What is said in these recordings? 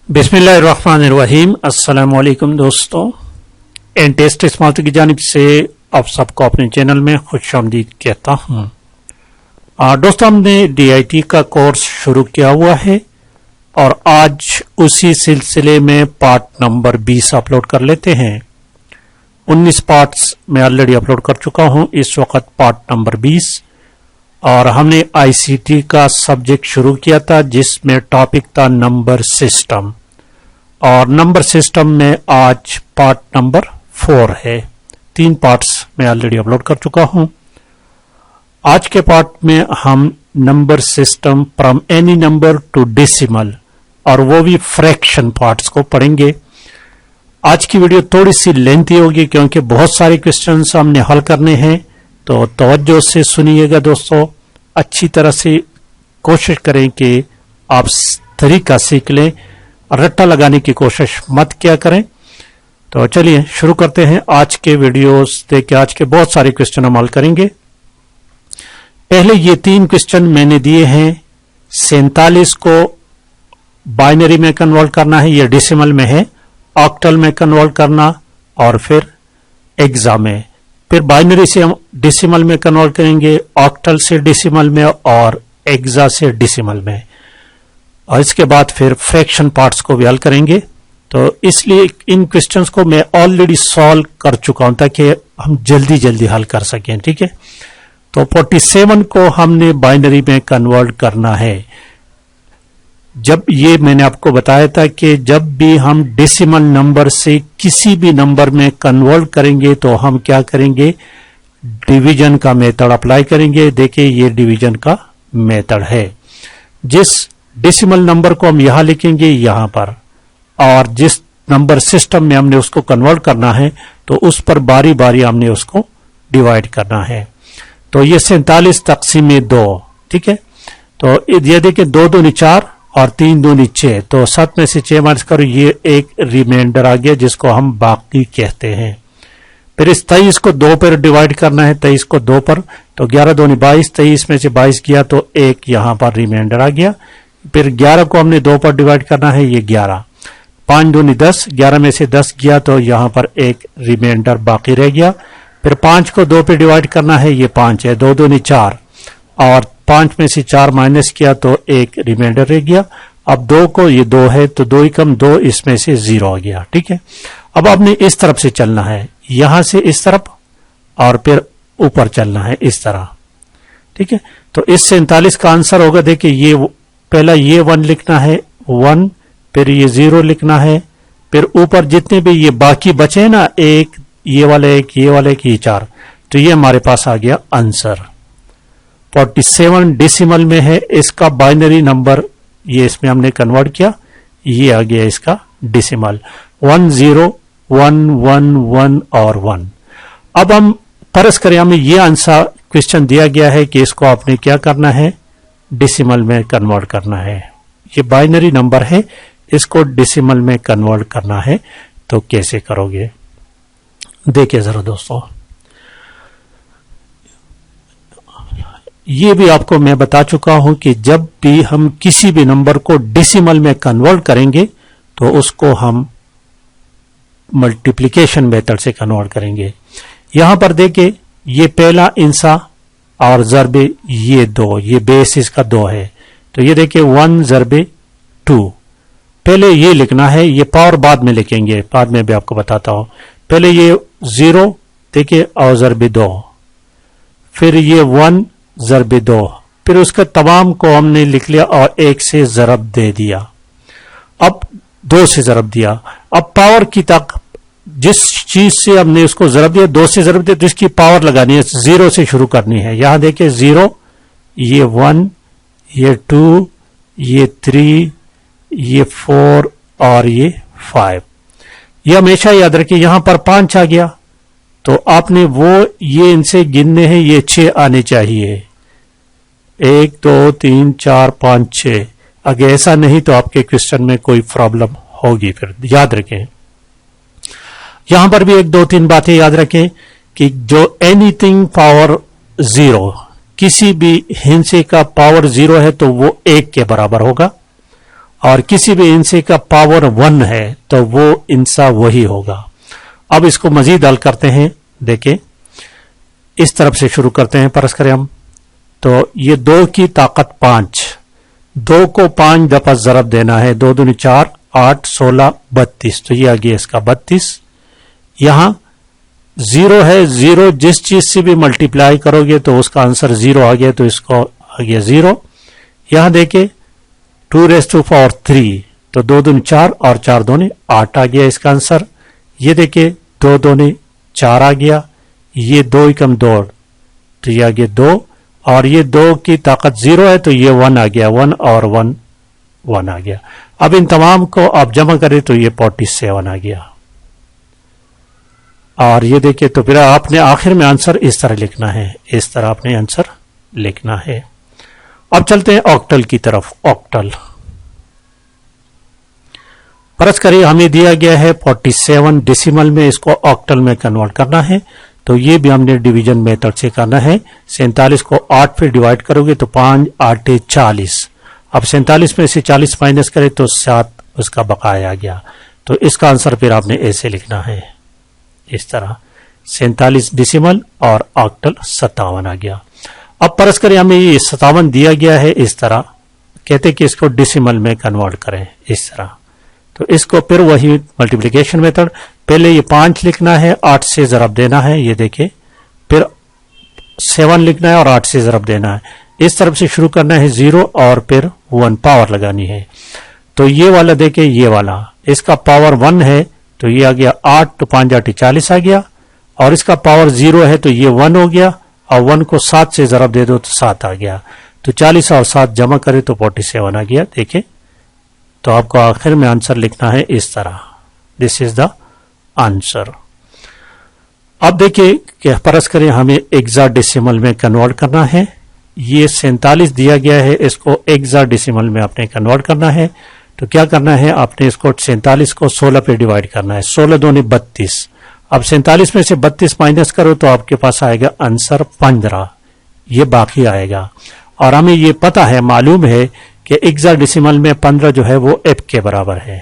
बिस्मिल्लाहिर्रहमानिर्रहीम। अस्सलाम वालेकुम दोस्तों, एंड टेस्ट स्मार्ट की जानिब से आप सबको अपने चैनल में खुशामदीद कहता हूँ। दोस्तों, हमने DIT का कोर्स शुरू किया हुआ है और आज उसी सिलसिले में पार्ट नंबर 20 अपलोड कर लेते हैं। 19 पार्ट्स मैं ऑलरेडी अपलोड कर चुका हूँ, इस वक्त पार्ट नंबर 20। और हमने ICT का सब्जेक्ट शुरू किया था जिसमें टॉपिक था नंबर सिस्टम, और नंबर सिस्टम में आज पार्ट नंबर 4 है। 3 पार्ट्स मैं ऑलरेडी अपलोड कर चुका हूं। आज के पार्ट में हम number system from any number two decimal, और वो भी फ्रैक्शन पार्ट्स को पढ़ेंगे। आज की वीडियो थोड़ी सी लेंथी होगी क्योंकि बहुत सारे क्वेश्चंस हमने हल करने हैं, तो तवज्जो से सुनिएगा दोस्तों। अच्छी तरह से कोशिश करें कि आप तरीका सीख लें, रट्टा लगाने की कोशिश मत किया करें। तो चलिए शुरू करते हैं। आज के वीडियोस देखिए, आज के बहुत सारे क्वेश्चन हम हल करेंगे। पहले ये 3 क्वेश्चन मैंने दिए हैं। 47 को बाइनरी में कन्वर्ट करना है, ये डेसिमल में है, ऑक्टल में कन्वर्ट करना, और फिर हेक्सा में। फिर बाइनरी से हम डेसिमल में कन्वर्ट करेंगे, ऑक्टल से डेसिमल में, और हेक्सा से डेसिमल में, और इसके बाद फिर फ्रैक्शन पार्ट्स को भी हल करेंगे। तो इसलिए इन क्वेश्चंस को मैं ऑलरेडी सॉल्व कर चुका हूं ताकि हम जल्दी जल्दी हल कर सकें, ठीक है। तो 47 को हमने बाइनरी में कन्वर्ट करना है। जब ये मैंने आपको बताया था कि जब भी हम डेसिमल नंबर से किसी भी नंबर में कन्वर्ट करेंगे तो हम क्या करेंगे, डिवीजन का मेथड अप्लाई करेंगे। देखिए ये डिवीजन का मेथड है। जिस डेसिमल नंबर को हम यहां लिखेंगे यहां पर, और जिस नंबर सिस्टम में हमने उसको कन्वर्ट करना है तो उस पर बारी बारी हमने उसको डिवाइड करना है। तो ये 47 तक़सीम 2, ठीक है। तो ये देखिए 2 दूनी 4 और 3 दूनी 6, तो 7 में से 6 माइनस करो, ये एक रिमाइंडर आ गया जिसको हम बाकी कहते हैं। फिर इस 23 को 2 पर डिवाइड करना है, 23 को 2 पर, तो 11 दूनी 22, 23 में से 22 गया तो एक यहां पर रिमाइंडर आ गया। फिर 11 को हमने 2 पर डिवाइड करना है, ये 11, 5 दूनी 10, 11 में से 10 गया तो यहां पर एक रिमाइंडर बाकी रह गया। फिर 5 को 2 पे डिवाइड करना है, ये 5 है, 2 दूनी 4, और 5 में से 4 माइनस किया तो एक रिमाइंडर रह गया। अब 2 को, ये 2 है तो 2 ही कम 2, इसमें से 0 आ गया, ठीक है। अब आपने इस तरफ से चलना है, यहां से इस तरफ, और फिर ऊपर चलना है इस तरह, ठीक है। तो इस 47 का आंसर होगा, देखिए ये पहला ये 1 लिखना है, 1, फिर ये 0 लिखना है, फिर ऊपर जितने भी ये बाकी बचे ना, एक ये वाले, एक ये वाले, एक ये 4, तो ये हमारे पास आ गया आंसर। 47 डेसिमल में है, इसका बाइनरी नंबर ये इसमें हमने कन्वर्ट किया, ये आ गया इसका डेसिमल 1 0 1 1 1 और 1। अब हम फर्ज करें हमें ये आंसर क्वेश्चन दिया गया है कि इसको आपने क्या करना है, डेसिमल में कन्वर्ट करना है। ये बाइनरी नंबर है, इसको डेसिमल में कन्वर्ट करना है, तो कैसे करोगे देखिए जरा दोस्तों। ये भी आपको मैं बता चुका हूं कि जब भी हम किसी भी नंबर को डेसिमल में कन्वर्ट करेंगे तो उसको हम मल्टीप्लिकेशन मेथड से कन्वर्ट करेंगे। यहां पर देखिए ये पहला इंसा और ज़रबे ये 2, ये बेस इसका 2 है, तो ये देखिए 1 ज़रबे 2। पहले ये लिखना है, ये पावर बाद में लिखेंगे, बाद में भी आपको बताता हूं। पहले ये 0 देखिए और ज़रबे 2, फिर ये 1 ज़रबे 2, फिर उसका तमाम को हमने लिख लिया और 1 से ज़रब दे दिया। अब 2 से ज़रब दिया। अब पावर की तक जिस चीज से हमने उसको ज़रब दिया, 2 से ज़रब दिया, तो इसकी पावर लगानी है, 0 से शुरू करनी है। यहां देखिए 0, ये 1, ये 2, ये 3, ये 4 और ये 5। ये हमेशा याद रखिए। यहां पर 5 आ गया तो आपने वो ये इनसे गिनने हैं, ये 6 आने चाहिए, 1 2 3 4 5 6। अगर ऐसा नहीं तो आपके क्वेश्चन में कोई प्रॉब्लम होगी, फिर याद रखें। यहां पर भी 1 2 3 बातें याद रखें कि जो एनीथिंग पावर 0, किसी भी हिंसे का पावर 0 है तो वो 1 के बराबर होगा, और किसी भी इंसे का पावर 1 है तो वो इंसा वही होगा। अब इसको मजीद हल करते हैं। देखें, इस तरफ से शुरू करते हैं, परस करें हम। तो ये 2 की ताकत 5, 2 को 5 दफा जरब देना है, 2 दूनी 4, 8, 16, 32, तो ये आ गया इसका 32। यहां 0 है, 0 जिस चीज से भी मल्टीप्लाई करोगे तो उसका आंसर 0 आ गया, तो इसको आ गया 0। यहां देखे 2 रेज़ टू पावर 3, तो 2 दूनी 4 और 4 दूनी 8 आ गया इसका आंसर। ये देखे 2 दूनी 4 आ गया, ये 2 एकम 2, तो ये आ गया 2, और ये 2 की ताकत 0 है तो ये 1 आ गया, 1 और 1 1 आ गया। अब इन तमाम को आप जमा करें तो ये 47 आ गया। और ये देखिए, तो फिर आपने आखिर में आंसर इस तरह लिखना है, इस तरह आपने आंसर लिखना है। अब चलते हैं ऑक्टल की तरफ। ऑक्टल फर्ज करिए हमें दिया गया है 47 डेसिमल में, इसको ऑक्टल में कन्वर्ट करना है, तो ये भी हमने डिवीजन मेथड से करना है। 47 को 8 पे डिवाइड करोगे तो 5 8 40। अब 47 में से 40 माइनस करें तो 7 उसका बकाया आ गया, तो इसका आंसर फिर आपने ऐसे लिखना है, इस तरह 47 डेसिमल और ऑक्टल 57 आ गया। अब परस करें हमें ये 57 दिया गया है, इस तरह कहते कि इसको डेसिमल में कन्वर्ट करें, इस तरह। तो इसको फिर वही मल्टीप्लिकेशन मेथड, पहले ये 5 लिखना है, 8 से जरब देना है, ये देखें, फिर 7 लिखना है और 8 से जरब देना है। इस तरफ से शुरू करना है 0 और फिर 1 पावर लगानी है। तो ये वाला देखें, ये वाला इसका पावर 1 है तो ये आ गया 8, तो 5 8 40 आ गया, और इसका पावर 0 है तो ये 1 हो गया, और 1 को 7 से जरब दे दो तो 7 आ गया, तो 40 और 7 जमा करें तो 47 आ गया। देखें, तो आपको आखिर में आंसर लिखना है इस तरह, दिस इज द आंसर। अब देखिए कि फर्ज करें हमें हेक्साडेसिमल में कन्वर्ट करना है। ये 47 दिया गया है, इसको हेक्साडेसिमल में आपने कन्वर्ट करना है। तो क्या करना है, आपने इसको 47 को 16 पे डिवाइड करना है, 16 दूनी 32। अब 47 में से 32 माइनस करो तो आपके पास आएगा आंसर 15, ये बाकी आएगा। और हमें ये पता है, मालूम है कि हेक्साडेसिमल में 15 जो है वो f के बराबर है,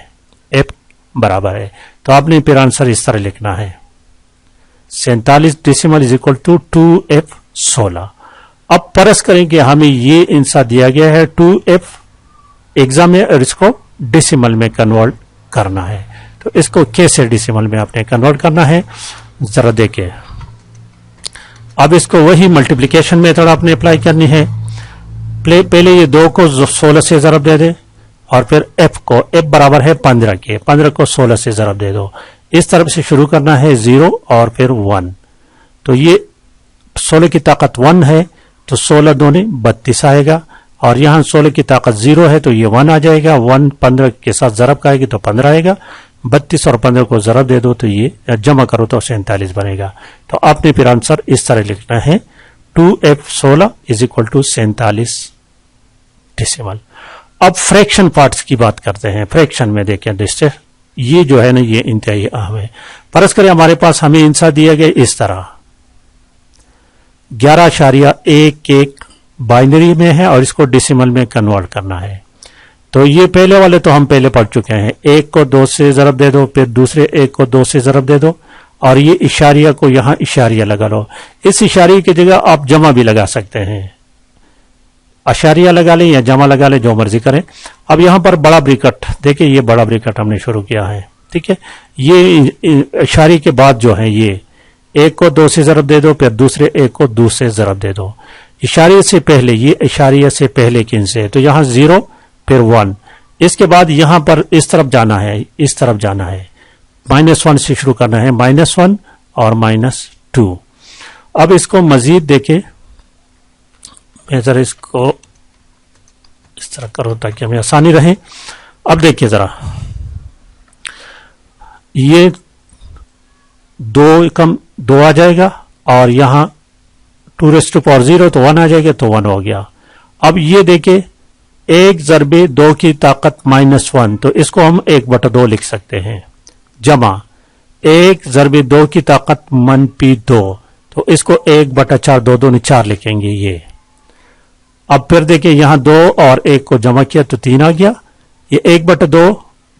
f बराबर है। तो आपने फिर आंसर इस तरह लिखना है, 47 decimal is equal to 2f 16। अब परस करें कि हमें ये इंसा दिया गया है 2f हेक्सा में, और इसको डेसिमल में कन्वर्ट करना है। तो इसको कैसे डेसिमल में आपने कन्वर्ट करना है, जरा देखिए। अब इसको वही मल्टीप्लिकेशन मेथड आपने अप्लाई करनी है। पहले ये 2 को 16 से जरब दे दे, और फिर f को, f बराबर है 15 के, 15 को 16 से जरब दे दो। इस तरफ से शुरू करना है 0 और फिर 1, तो ये 16 की ताकत 1 है तो 16 दूनी 32 आएगा, और यहां 16 की ताकत 0 है तो ये 1 आ जाएगा, 1 15 के साथ जरब का आएगी तो 15 आएगा, 32 और 15 को जरब दे दो तो ये जमा करो तो 47 बनेगा। तो आपने फिर आंसर इस तरह लिखना है, 2f 16 is equal to 47 decimal. अब फ्रैक्शन पार्ट्स की बात करते हैं। फ्रैक्शन में देखें दोस्तों, ये जो है ना, ये इंतहाई अहम है। फर्ज करें हमारे पास हमें इंसा दिया गया इस तरह 11.11 बाइनरी में है, और इसको डेसिमल में कन्वर्ट करना है। तो ये पहले वाले तो हम पहले पढ़ चुके हैं, 1 को 2 से जरब दे दो, फिर दूसरे 1 को 2 से जरब दे दो, और ये इशारिया को यहां इशारिया लगा लो। इस इशारिया की जगह आप जमा भी लगा सकते हैं, अशारिया लगा लें या जमा लगा लें, जो मर्जी करें। अब यहां पर बड़ा ब्रिकट देखिए, ये बड़ा ब्रिकट हमने शुरू किया है, ठीक है। ये इशारे के बाद जो है, ये 1 को 2 से जरब दे दो, फिर दूसरे 1 को 2 से जरब दे दो। इशारे से पहले, ये इशारिया से पहले किन से, तो यहां 0 फिर 1, इसके बाद यहां पर इस तरफ जाना है, इस तरफ जाना है, -1 से शुरू करना है, -1 और -2। अब इसको मजीद देखें, मैं जरा इसको इस तरह करो ताकि हमें आसानी रहे। अब देखिए जरा, ये 2 कम 2 आ जाएगा, और यहां 2 रेज़ टू पावर 0 तो 1 आ जाएगा, तो 1 हो गया। अब ये देखें, 1 ज़रबे 2 की ताकत -1, तो इसको हम 1/2 लिख सकते हैं, जमा 1 ज़रबे 2 की ताकत -2, तो इसको 1/4, 2 दूनी 4 लिखेंगे ये। अब फिर देखिए, यहां 2 और 1 को जमा किया तो 3 आ गया, ये 1/2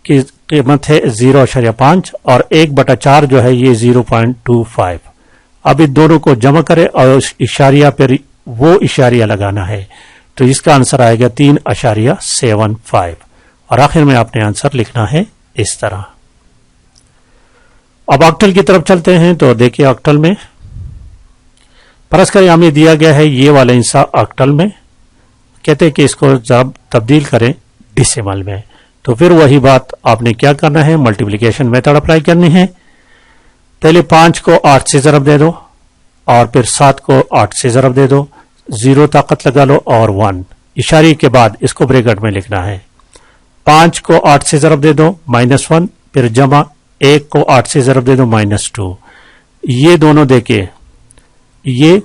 की कीमत है 0.5 और 1/4 जो है ये 0.25। अब इन दोनों को जमा करें और इशारिया पर वो इशारिया लगाना है, तो इसका आंसर आएगा 3.75 और आखिर में आपने आंसर लिखना है इस तरह। अब ऑक्टल की तरफ चलते हैं, तो देखिए ऑक्टल में परस्पर हमें दिया गया है ये वाला हिस्सा ऑक्टल में, कहते हैं कि इसको जब तब्दील करें डेसिमल में, तो फिर वही बात आपने क्या करना है, मल्टीप्लिकेशन मेथड अप्लाई करनी है। पहले 5 को 8 से ज़रब दे दो और फिर 7 को 8 से ज़रब दे दो, 0 ताकत लगा लो और 1 इशारे के बाद इसको ब्रैकेट में लिखना है। 5 को 8 से ज़रब दे दो -1, फिर जमा 1 को 8 से ज़रब दे दो -2। ये दोनों देखिए, ये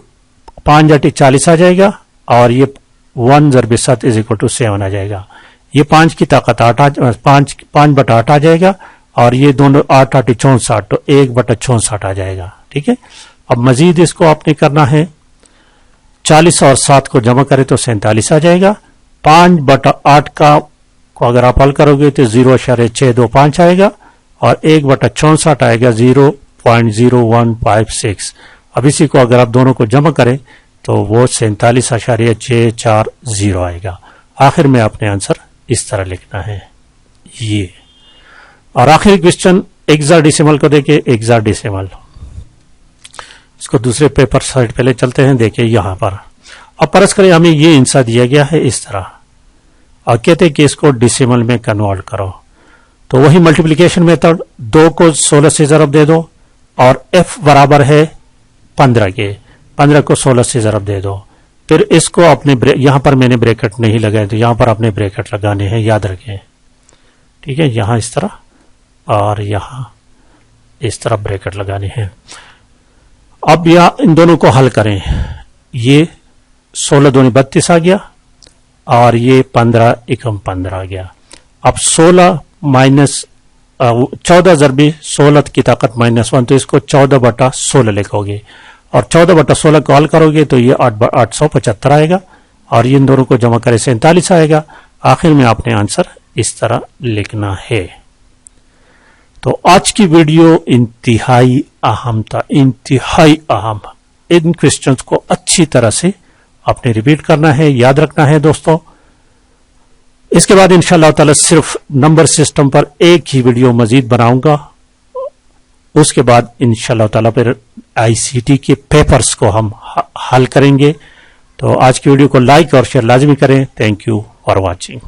5 × 40 आ जाएगा और ये 1 ज़रब 7 = 7 आ जाएगा। ये 5 की ताकत 5/8 आ जाएगा और ये दोनों 8 × 8 = 64, तो 1/64 आ जाएगा। ठीक है, अब मजीद इसको आपने करना है, 40 और 7 को जमा करें तो 47 आ जाएगा। 5/8 को अगर आप हल करोगे तो 0.625 आएगा और 1/64 आएगा 0.0156। अब इसी को अगर आप दोनों को जमा करें तो वो 47.640 आएगा। आखिर में आपने आंसर इस तरह लिखना है ये। और आखिरी क्वेश्चन हेक्साडेसिमल को देखिए, हेक्साडेसिमल, इसको दूसरे पेपर साइड पहले चलते हैं। देखिए यहां पर अब परस्पर हमें ये हिस्सा दिया गया है इस तरह और कहते हैं कि इसको डेसिमल में कन्वर्ट करो, तो वही मल्टीप्लिकेशन मेथड, 2 को 16 से ज़रब दे दो और f बराबर है 15 के, 15 को 16 से ज़रब दे दो, फिर इसको अपने यहां पर मैंने ब्रैकेट नहीं लगाए तो यहां पर अपने ब्रैकेट लगाने हैं, याद रखें। ठीक है, यहां इस तरह और यहां इस तरह ब्रैकेट लगाने हैं। अब इन दोनों को हल करें, ये 16 दूनी 32 आ गया और ये 15 एकम 15 आ गया। अब 16 माइनस 14 ज़रबी 16 की ताकत -1, तो इसको 14/16 लिखोगे और 14/16 को हल करोगे तो ये 875 आएगा और इन दोनों को जमा करें 47 आएगा। आखिर में आपने आंसर इस तरह लिखना है। तो आज की वीडियो इंतहाई अहम था, इंतहाई अहम। इन क्वेश्चंस को अच्छी तरह से आपने रिपीट करना है, याद रखना है दोस्तों। इसके बाद इंशाअल्लाह ताला सिर्फ नंबर सिस्टम पर एक ही वीडियो मजीद बनाऊंगा। उसके बाद इंशाअल्लाह ताला फिर आईसीटी के पेपर्स को हम हल करेंगे। तो आज की वीडियो को लाइक और शेयर लाजमी करें। Thank you for watching.